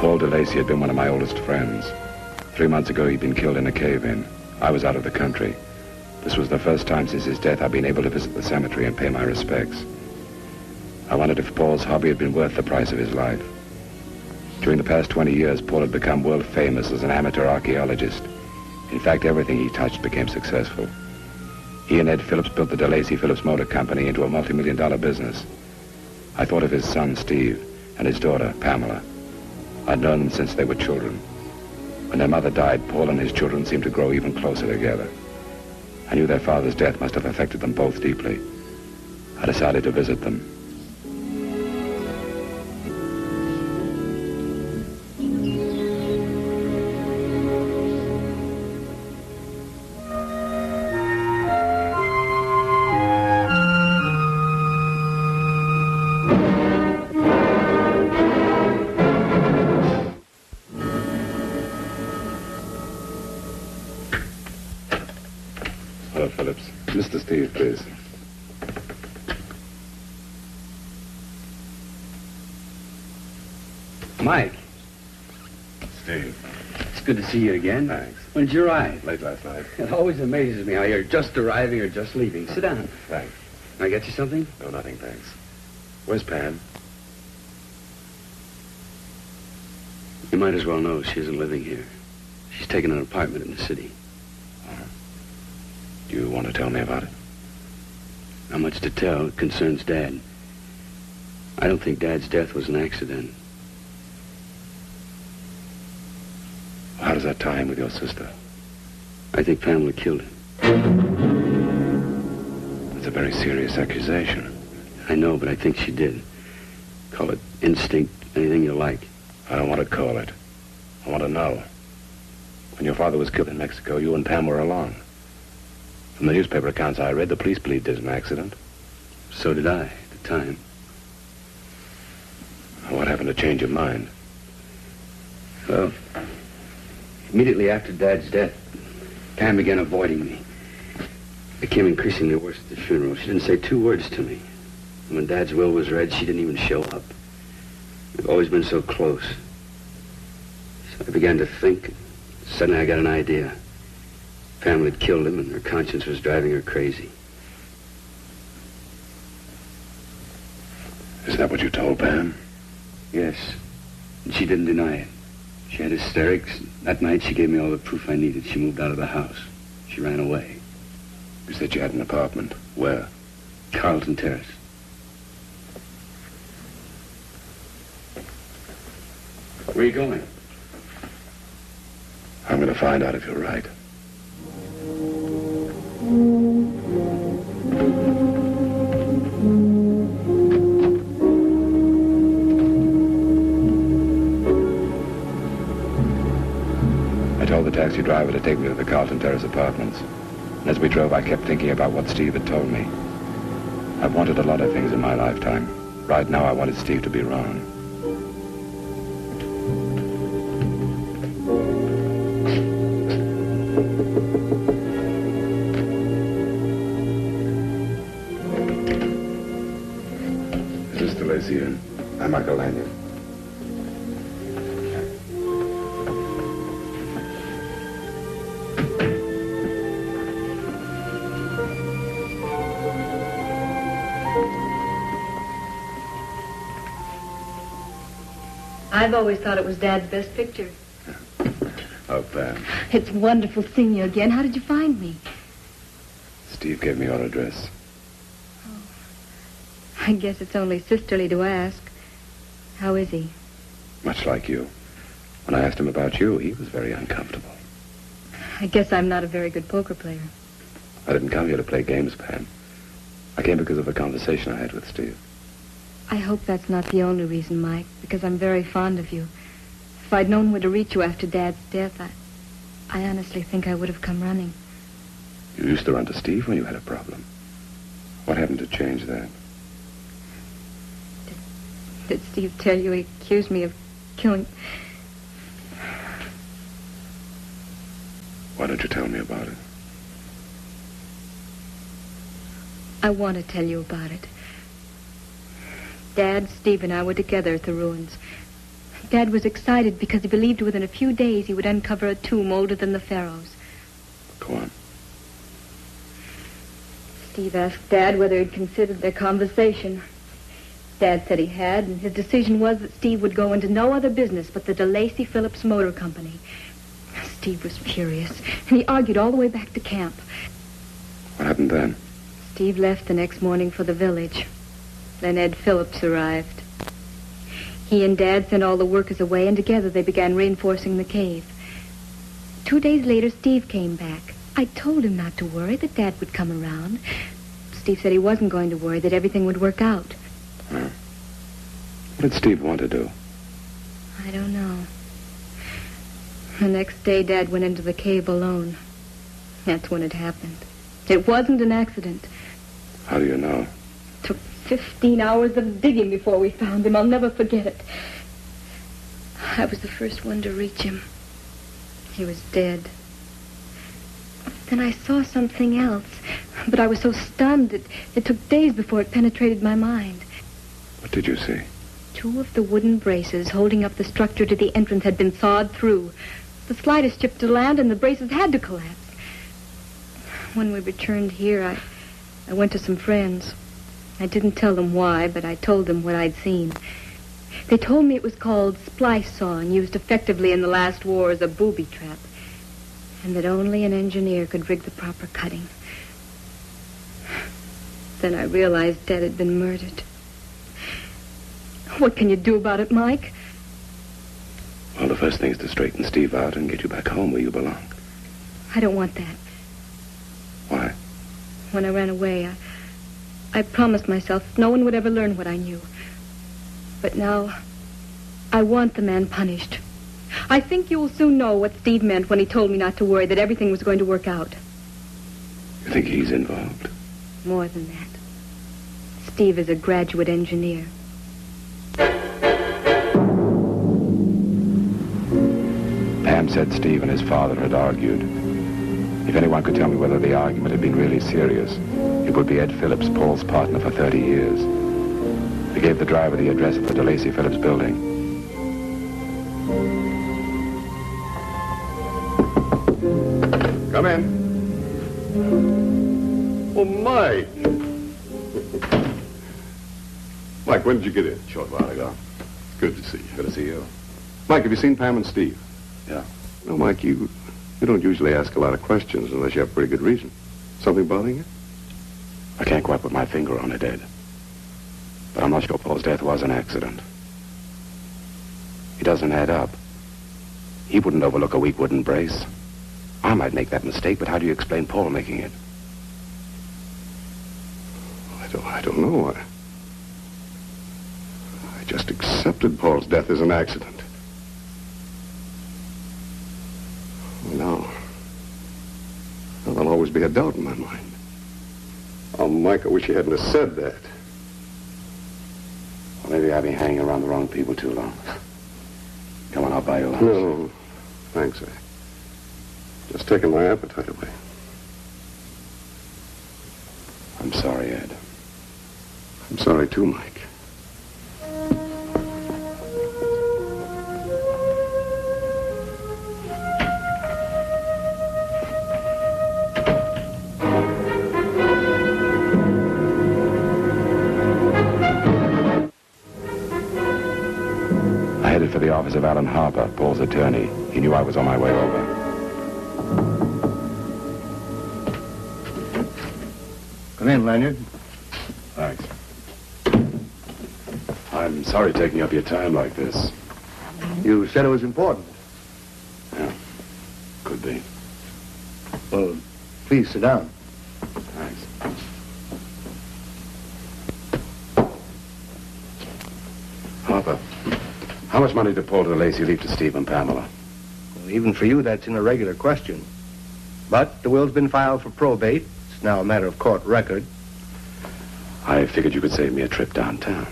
Paul DeLacy had been one of my oldest friends. 3 months ago, he'd been killed in a cave-in. I was out of the country. This was the first time since his death I'd been able to visit the cemetery and pay my respects. I wondered if Paul's hobby had been worth the price of his life. During the past 20 years, Paul had become world famous as an amateur archaeologist. In fact, everything he touched became successful. He and Ed Phillips built the DeLacy Phillips Motor Company into a multi-million-dollar business. I thought of his son, Steve, and his daughter, Pamela. I'd known them since they were children. When their mother died, Paul and his children seemed to grow even closer together. I knew their father's death must have affected them both deeply. I decided to visit them. Hello, Phillips. Mr. Steve, please. Mike. Steve. It's good to see you again. Thanks. When did you arrive? Late last night. It always amazes me how you're just arriving or just leaving. Sit down. Thanks. Can I get you something? No, nothing, thanks. Where's Pam? You might as well know she isn't living here. She's taken an apartment in the city. Do you want to tell me about it? Not much to tell. It concerns Dad. I don't think Dad's death was an accident. How does that tie in with your sister? I think Pamela killed him. That's a very serious accusation. I know, but I think she did. Call it instinct, anything you like. I don't want to call it. I want to know. When your father was killed in Mexico, you and Pam were alone. From the newspaper accounts I read, the police believed it was an accident. So did I, at the time. What happened to change your mind? Well, immediately after Dad's death, Pam began avoiding me. It became increasingly worse at the funeral. She didn't say 2 words to me. And when Dad's will was read, she didn't even show up. We've always been so close. So I began to think. Suddenly I got an idea. Pam had killed him, and her conscience was driving her crazy. Is that what you told Pam? Yes. And she didn't deny it. She had hysterics. That night she gave me all the proof I needed. She moved out of the house. She ran away. You said you had an apartment. Where? Carlton Terrace. Where are you going? I'm going to find out if you're right. I told the taxi driver to take me to the Carlton Terrace apartments. And as we drove, I kept thinking about what Steve had told me. I've wanted a lot of things in my lifetime. Right now, I wanted Steve to be wrong. Is this DeLacy Inn? I'm Michael Lanyon. I've always thought it was Dad's best picture. Oh, Pam. It's wonderful seeing you again. How did you find me? Steve gave me your address. I guess it's only sisterly to ask. How is he? Much like you. When I asked him about you, he was very uncomfortable. I guess I'm not a very good poker player. I didn't come here to play games, Pam. I came because of a conversation I had with Steve. I hope that's not the only reason, Mike, because I'm very fond of you. If I'd known where to reach you after Dad's death, I honestly think I would have come running. You used to run to Steve when you had a problem. What happened to change that? Did Steve tell you he accused me of killing... Why don't you tell me about it? I want to tell you about it. Dad, Steve, and I were together at the ruins. Dad was excited because he believed within a few days he would uncover a tomb older than the pharaohs. Go on. Steve asked Dad whether he'd considered their conversation. Dad said he had, and his decision was that Steve would go into no other business but the DeLacy Phillips Motor Company. Steve was furious, and he argued all the way back to camp. What happened then? Steve left the next morning for the village. Then Ed Phillips arrived. He and Dad sent all the workers away, and together they began reinforcing the cave. 2 days later, Steve came back. I told him not to worry, that Dad would come around. Steve said he wasn't going to worry, that everything would work out. Huh. What did Steve want to do? I don't know. The next day, Dad went into the cave alone. That's when it happened. It wasn't an accident. How do you know? It took 15 hours of digging before we found him. I'll never forget it. I was the first one to reach him. He was dead. Then I saw something else, but I was so stunned it took days before it penetrated my mind. What did you see? 2 of the wooden braces holding up the structure to the entrance had been sawed through. The slightest shift to land and the braces had to collapse. When we returned here, I went to some friends. I didn't tell them why, but I told them what I'd seen. They told me it was called splice sawing, used effectively in the last war as a booby trap, and that only an engineer could rig the proper cutting. Then I realized Dad had been murdered. What can you do about it, Mike? Well, the first thing is to straighten Steve out and get you back home where you belong. I don't want that. Why? When I ran away, I promised myself no one would ever learn what I knew. But now, I want the man punished. I think you will soon know what Steve meant when he told me not to worry, that everything was going to work out. You think he's involved? More than that. Steve is a graduate engineer. Pam said Steve and his father had argued. If anyone could tell me whether the argument had been really serious, it would be Ed Phillips, Paul's partner for 30 years. He gave the driver the address of the DeLacy Phillips building. Come in. Oh, Mike. Mike, when did you get in? Short while ago. Good to see you. Good to see you. Mike, have you seen Pam and Steve? Yeah. No, Mike, you don't usually ask a lot of questions unless you have pretty good reason. Something bothering you? I can't quite put my finger on it, Ed. But I'm not sure Paul's death was an accident. It doesn't add up. He wouldn't overlook a weak wooden brace. I might make that mistake, but how do you explain Paul making it? I don't know. I just accepted Paul's death as an accident. Well, now there'll always be a doubt in my mind. Oh, Mike, I wish you hadn't have said that. Well, maybe I've been hanging around the wrong people too long. Come on, I'll buy you lunch. No, thanks. Just taking my appetite away. I'm sorry, Ed. I'm sorry, too, Mike. I headed for the office of Alan Harper, Paul's attorney. He knew I was on my way over. Come in, Lanyard. Thanks. I'm sorry taking up your time like this. You said it was important. Yeah, could be. Well, please sit down. Thanks. Harper, how much money did Paul DeLacy leave to Steve and Pamela? Well, even for you, that's an irregular question. But the will's been filed for probate. It's now a matter of court record. I figured you could save me a trip downtown.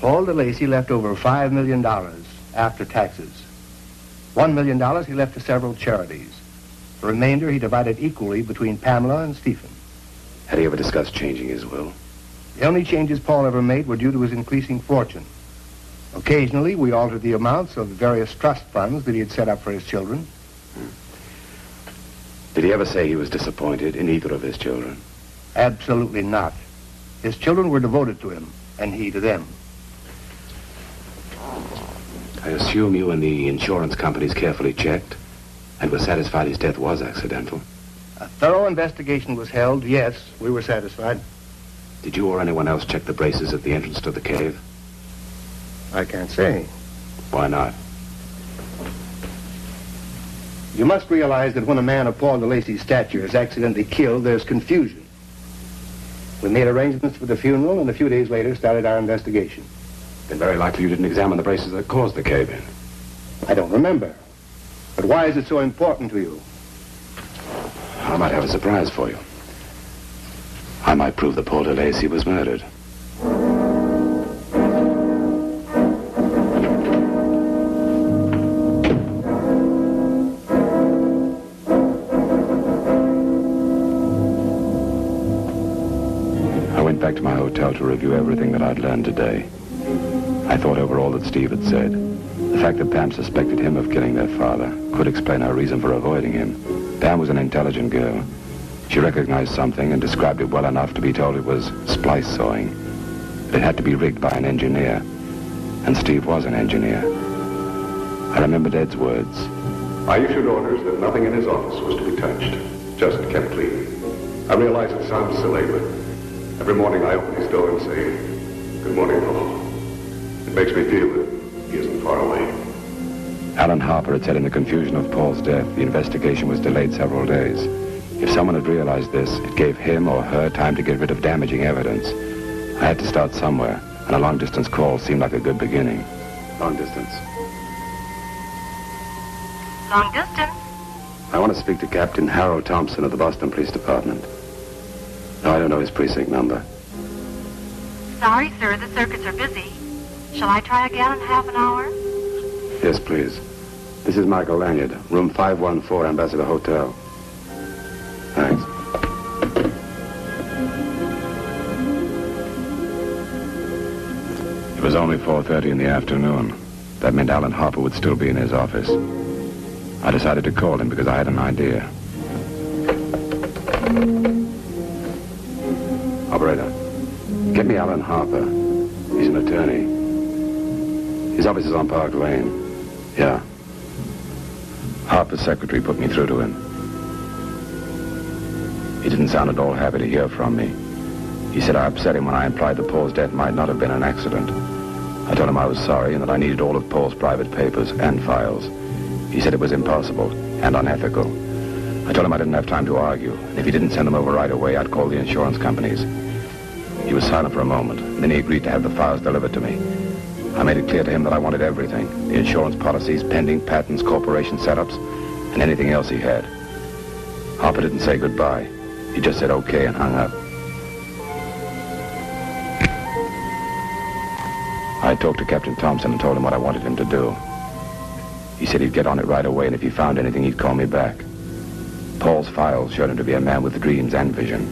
Paul DeLacy left over $5 million after taxes. $1 million he left to several charities. The remainder he divided equally between Pamela and Stephen. Had he ever discussed changing his will? The only changes Paul ever made were due to his increasing fortune. Occasionally, we altered the amounts of various trust funds that he had set up for his children. Did he ever say he was disappointed in either of his children? Absolutely not. His children were devoted to him, and he to them. I assume you and the insurance companies carefully checked and were satisfied his death was accidental. A thorough investigation was held. Yes, we were satisfied. Did you or anyone else check the braces at the entrance to the cave? I can't say. Why not? You must realize that when a man of Paul DeLacy's stature is accidentally killed, there's confusion. We made arrangements for the funeral, and a few days later started our investigation. Then very likely you didn't examine the braces that caused the cave-in. I don't remember. But why is it so important to you? I might have a surprise for you. I might prove that Paul DeLacy was murdered. I went back to my hotel to review everything that I'd learned today. I thought over all that Steve had said. The fact that Pam suspected him of killing their father could explain her reason for avoiding him. Pam was an intelligent girl. She recognized something and described it well enough to be told it was splice sawing. It had to be rigged by an engineer. And Steve was an engineer. I remembered Ed's words. I issued orders that nothing in his office was to be touched, just kept clean. I realize it sounds silly, but every morning I open his door and say, "Good morning, Paul." It makes me feel that he isn't far away. Alan Harper had said in the confusion of Paul's death, the investigation was delayed several days. If someone had realized this, it gave him or her time to get rid of damaging evidence. I had to start somewhere, and a long-distance call seemed like a good beginning. Long distance. Long distance? I want to speak to Captain Harold Thompson of the Boston Police Department. No, I don't know his precinct number. Sorry, sir, the circuits are busy. Shall I try again in half an hour? Yes, please. This is Michael Lanyard, room 514, Ambassador Hotel. Thanks. It was only 4:30 in the afternoon. That meant Alan Harper would still be in his office. I decided to call him because I had an idea. Operator, get me Alan Harper. He's an attorney. His office is on Park Lane. Yeah. Harper's secretary put me through to him. He didn't sound at all happy to hear from me. He said I upset him when I implied that Paul's death might not have been an accident. I told him I was sorry and that I needed all of Paul's private papers and files. He said it was impossible and unethical. I told him I didn't have time to argue, and if he didn't send them over right away, I'd call the insurance companies. He was silent for a moment, and then he agreed to have the files delivered to me. I made it clear to him that I wanted everything, the insurance policies, pending patents, corporation setups, and anything else he had. Harper didn't say goodbye. He just said okay and hung up. I talked to Captain Thompson and told him what I wanted him to do. He said he'd get on it right away, and if he found anything, he'd call me back. Paul's files showed him to be a man with dreams and vision.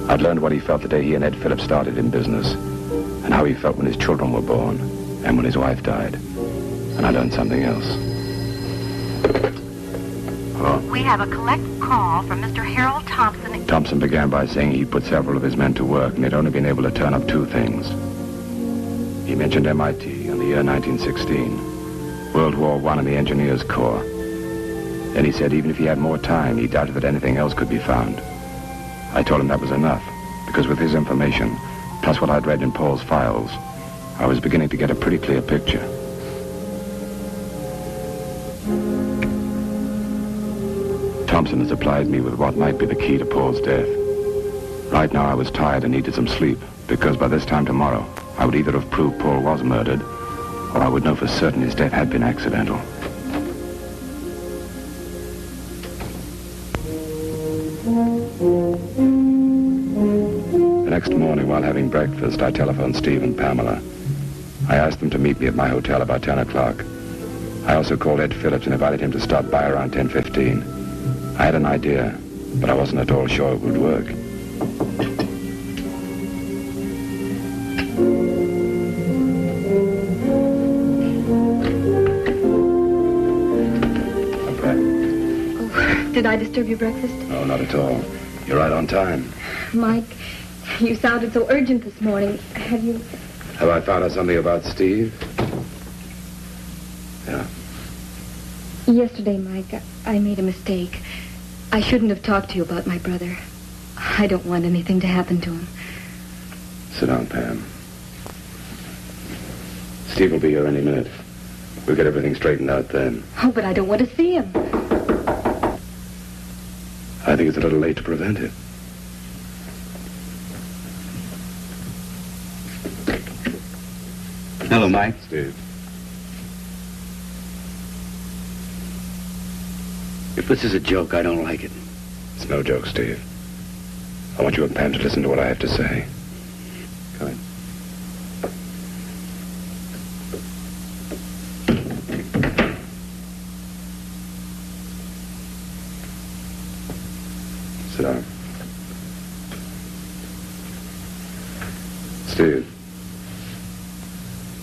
I'd learned what he felt the day he and Ed Phillips started in business, and how he felt when his children were born, and when his wife died. And I learned something else. Hello? We have a collect call from Mr. Harold Thompson. Thompson began by saying he'd put several of his men to work, and they'd only been able to turn up two things. He mentioned MIT and the year 1916, World War I and the Engineers Corps. Then he said even if he had more time, he doubted that anything else could be found. I told him that was enough, because with his information, plus what I'd read in Paul's files, I was beginning to get a pretty clear picture. Thompson had supplied me with what might be the key to Paul's death. Right now I was tired and needed some sleep, because by this time tomorrow, I would either have proved Paul was murdered, or I would know for certain his death had been accidental. The next morning, while having breakfast, I telephoned Steve and Pamela. I asked them to meet me at my hotel about 10 o'clock. I also called Ed Phillips and invited him to stop by around 10:15. I had an idea, but I wasn't at all sure it would work. Did I disturb your breakfast? No, not at all. You're right on time. Mike, you sounded so urgent this morning. Have I found out something about Steve? Yeah. Yesterday, Mike, I made a mistake. I shouldn't have talked to you about my brother. I don't want anything to happen to him. Sit down, Pam. Steve will be here any minute. We'll get everything straightened out then. Oh, but I don't want to see him. I think it's a little late to prevent it. Hello, Mike. Steve. If this is a joke, I don't like it. It's no joke, Steve. I want you and Pam to listen to what I have to say. Come in. Sit down. Steve,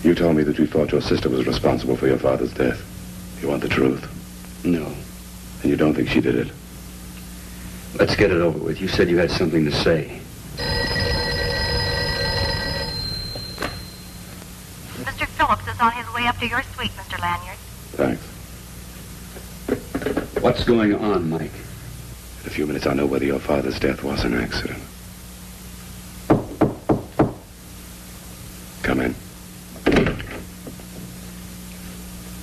you told me that you thought your sister was responsible for your father's death. You want the truth? No. And you don't think she did it? Let's get it over with. You said you had something to say. Mr. Phillips is on his way up to your suite, Mr. Lanyard. Thanks. What's going on, Mike? In a few minutes, I'll know whether your father's death was an accident. Come in.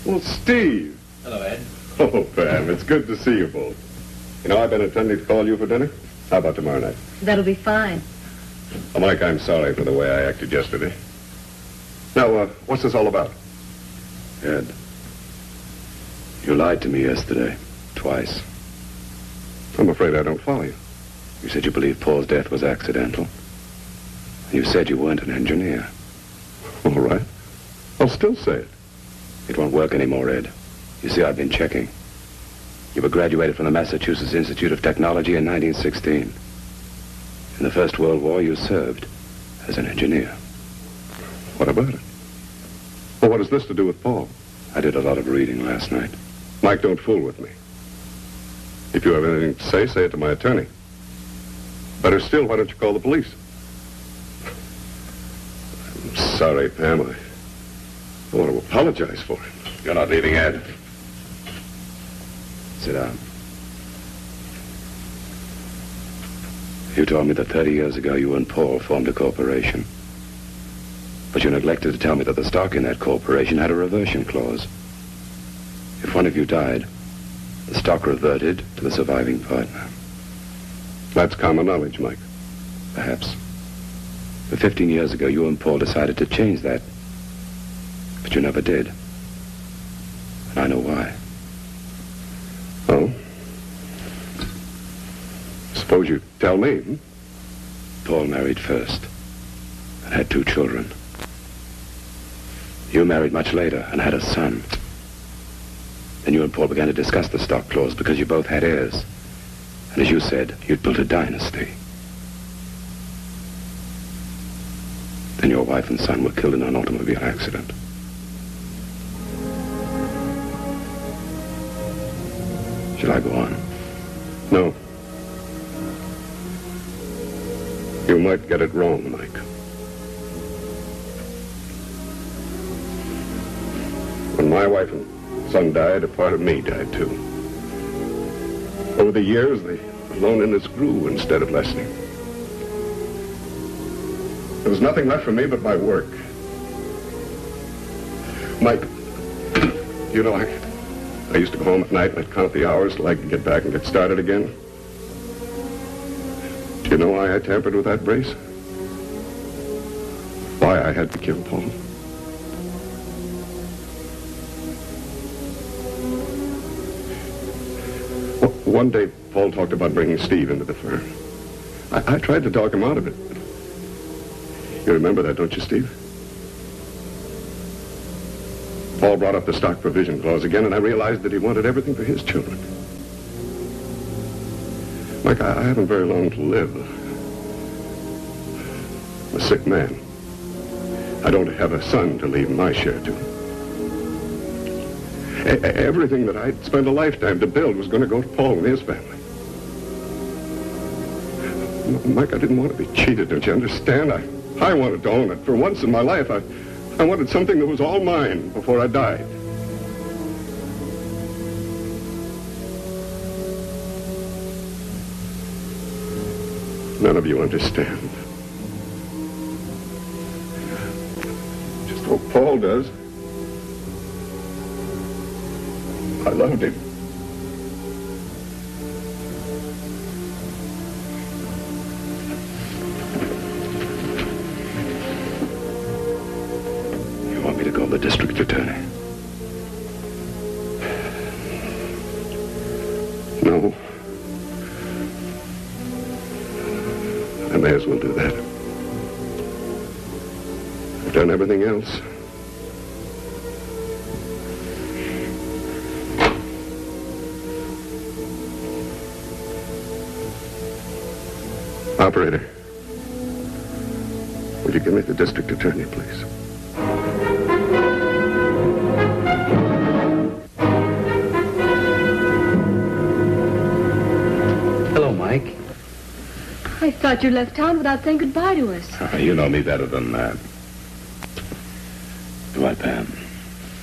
Well, Steve. Hello, Ed. Oh, Pam, it's good to see you both. You know, I've been intending to call you for dinner. How about tomorrow night? That'll be fine. Oh, Mike, I'm sorry for the way I acted yesterday. Now, what's this all about? Ed, you lied to me yesterday. Twice. I'm afraid I don't follow you. You said you believed Paul's death was accidental. You said you weren't an engineer. All right. I'll still say it. It won't work anymore, Ed. You see, I've been checking. You were graduated from the Massachusetts Institute of Technology in 1916. In the First World War, you served as an engineer. What about it? Well, what has this to do with Paul? I did a lot of reading last night. Mike, don't fool with me. If you have anything to say, say it to my attorney. Better still, why don't you call the police? I'm sorry, Pam. I want to apologize for it. You're not leaving, Ed. Sit down. You told me that 30 years ago you and Paul formed a corporation. But you neglected to tell me that the stock in that corporation had a reversion clause. If one of you died, the stock reverted to the surviving partner. That's common knowledge, Mike. Perhaps. But 15 years ago, you and Paul decided to change that. But you never did. And I know why. Oh? Suppose you tell me, hmm? Paul married first and had 2 children. You married much later and had a son. Then you and Paul began to discuss the stock clause because you both had heirs. And as you said, you'd built a dynasty. Then your wife and son were killed in an automobile accident. Shall I go on? No. You might get it wrong, Mike. When my wife and son died, a part of me died too. Over the years, the loneliness grew instead of lessening. There was nothing left for me but my work. Mike, you know, I used to go home at night and I'd count the hours till I could get back and get started again. Do you know why I tampered with that brace? Why I had to kill Paul? One day, Paul talked about bringing Steve into the firm. I tried to talk him out of it. You remember that, don't you, Steve? Paul brought up the stock provision clause again, and I realized that he wanted everything for his children. Mike, I haven't very long to live. I'm a sick man. I don't have a son to leave my share to. Everything that I'd spent a lifetime to build was going to go to Paul and his family. Mike, I didn't want to be cheated, don't you understand? I wanted to own it. For once in my life, I wanted something that was all mine before I died. None of you understand. Just what Paul does. I loved him. You want me to call the district attorney? No. I may as well do that. I've done everything else. Operator, would you give me the district attorney, please? Hello, Mike. I thought you left town without saying goodbye to us. You know me better than that. Goodbye, Pam.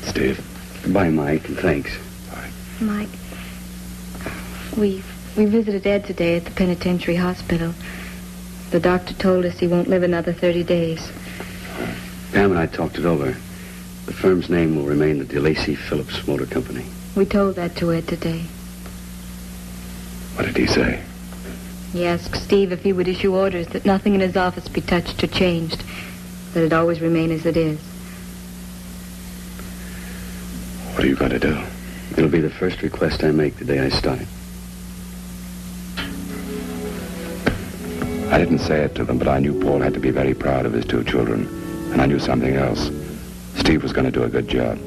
Steve. Goodbye, Mike, and thanks. Bye. Mike, we visited Ed today at the penitentiary hospital. The doctor told us he won't live another 30 days. Pam and I talked it over. The firm's name will remain the DeLacy Phillips Motor Company. We told that to Ed today. What did he say? He asked Steve if he would issue orders that nothing in his office be touched or changed, that it always remain as it is. What are you going to do? It'll be the first request I make the day I start. I didn't say it to them, but I knew Paul had to be very proud of his two children. And I knew something else. Steve was going to do a good job.